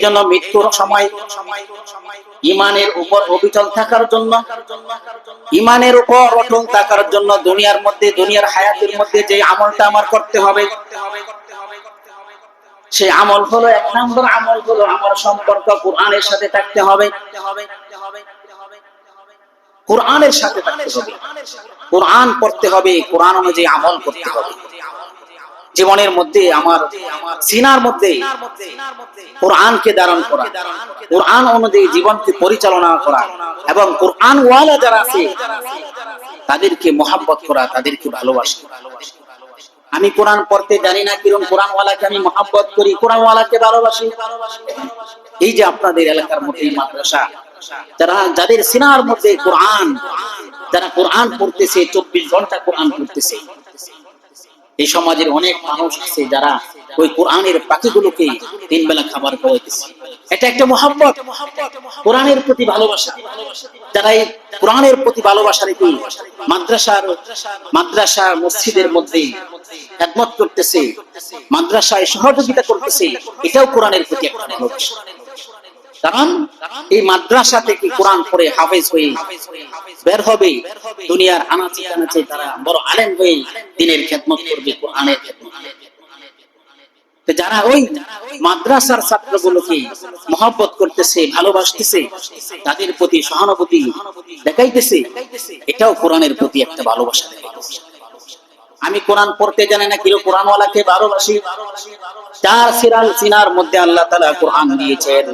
জন্য মৃত্যুর সময় ইমানের উপর অবিচল থাকার জন্য, ইমানের উপর অটল থাকার জন্য দুনিয়ার মধ্যে, দুনিয়ার হায়াতের মধ্যে যে আমলটা আমার করতে হবে, সেই আমল হলো, এক নম্বর আমল হলো আমার সম্পর্ক কোরআনের সাথে থাকতে হবে। কোরআনের সাথে থাকতে হবে, কোরআন পড়তে হবে, কোরআন অনুযায়ী আমল করতে হবে। জীবনের মধ্যে আমার সিনার মধ্যে কোরআনকে ধারণ করা, কোরআন অনুযায়ী জীবনকে পরিচালনা করা, এবং কোরআন ওয়ালা যারা আছে তাদেরকে মহব্বত করা, তাদেরকে ভালোবাসা। আমি কোরআন পড়তে জানি না, কিরকম কোরআন ওয়ালাকে আমি মহব্বত করি, কোরআন ওয়ালাকে ভালোবাসি। এই যে আপনাদের এলাকার মধ্যে মাদ্রাসা, যারা যাদের সিনার মধ্যে কোরআন, যারা কোরআন পড়তেছে, 24 ঘন্টা কোরআন পড়তেছে, এই সমাজের অনেক মানুষ আছে যারা ওই কোরআনের পাখিগুলোকে 3 বেলা খাবার খাওয়াইতেছে। এটা একটা মহব্বত, কোরআনের প্রতি ভালোবাসা। যারা এই কোরআনের প্রতি ভালোবাসা রেখে মাদ্রাসা মসজিদের মধ্যে খেদমত করতেছে, মাদ্রাসায় সহযোগিতা করতেছে, এটাও কোরআনের প্রতি একটা ভালোবাসা। কারণ এই মাদ্রাসা থেকে কোরআন পড়ে হাফেজ হয়ে বের হবে, দুনিয়ার আনাচে কানাচে তারা বড় আলেম হয়ে দ্বীনের খেদমত করবে, কোরআনের খেদমত। তো যারা ওই মাদ্রাসার ছাত্রগুলোকে মহব্বত করতেছে, ভালোবাসতেছে, তাদের প্রতি সহানুভূতি দেখাইতেছে, এটাও কোরআনের প্রতি একটা ভালোবাসা। আমি কোরআন পড়তে জানি না, কিরকম কোরআনওয়ালাকে ভালোবাসি। চার সিনার মধ্যে আল্লাহ তাআলা কোরআন দিয়েছেন,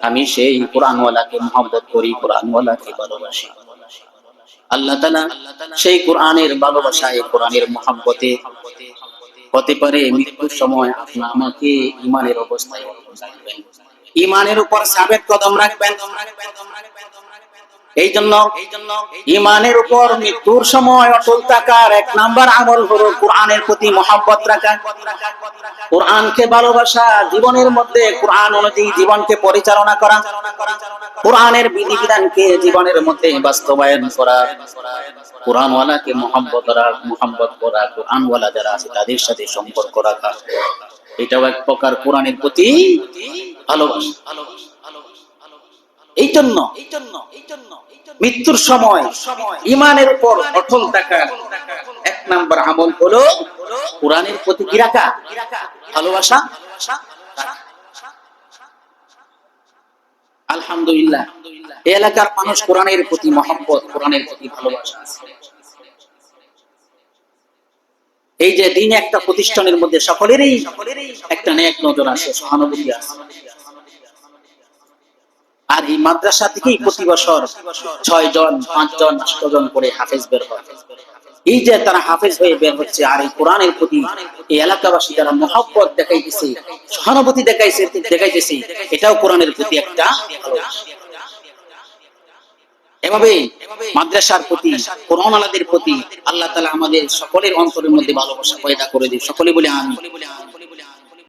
আমি সেই কোরআনওয়ালাকে মহব্বত করি, কোরআনওয়ালাকে ভালোবাসি। আল্লাহ তাআলা সেই কোরআনের ভালোবাসায়, কোরআনের মহব্বতে হতে পারে মৃত্যুর সময় আপনি আমাকে ইমানের অবস্থায় রাখবেন, ইমানের উপর সাবেত কদম রাখবেন। এই জন্য ইমানের উপর মৃত্যুর সময় অটল থাকার 1 নাম্বার আমল হলো কোরআনের প্রতি মহব্বত রাখা, কোরআনকে ভালোবাসা, জীবনের মধ্যে কোরআন অনুযায়ী জীবনকে পরিচালনা করা, কোরআনের বিধিবিধানকে জীবনের মধ্যে বাস্তবায়ন করা, কোরআনওয়ালাকে মহব্বত করা, কোরআনওয়ালা যারা আছে তাদের সাথে সম্পর্ক রাখা, এটাও এক প্রকার কোরআনের প্রতি ভালোবাসা। এই জন্য মৃত্যুর সময় ইমানের উপর অটল থাকার 1 নাম্বার আমল হলো কোরআনের প্রতি কি রাখা, ভালোবাসা। আলহামদুলিল্লাহ, এই এলাকার মানুষ কোরআনের প্রতি মহব্বত, কোরআনের প্রতি ভালোবাসা আছে। এই যে দিনে একটা প্রতিষ্ঠানের মধ্যে সকলেরই একটা নেক নজর আছে, সহানুভূতি আছে। আর এই মাদ্রাসা থেকেই প্রতি বছর 6 জন, 5 জন, 8 জন করে হাফেজ বের হয়। এই যে তারা হাফেজ হয়ে বের হচ্ছে, আর এই কোরআনের প্রতি এই এলাকাবাসী যারা মহব্বত দেখাইতেছে, সহানুভূতি দেখাইতেছে, এটাও কোরআনের প্রতি একটা ভালোবাসা। এভাবে মাদ্রাসার প্রতি, কোরআনওয়ালাদের প্রতি আল্লাহ তাআলা আমাদের সকলের অন্তরের মধ্যে ভালোবাসা পয়দা করে দিন। সকলে বলে আমিন।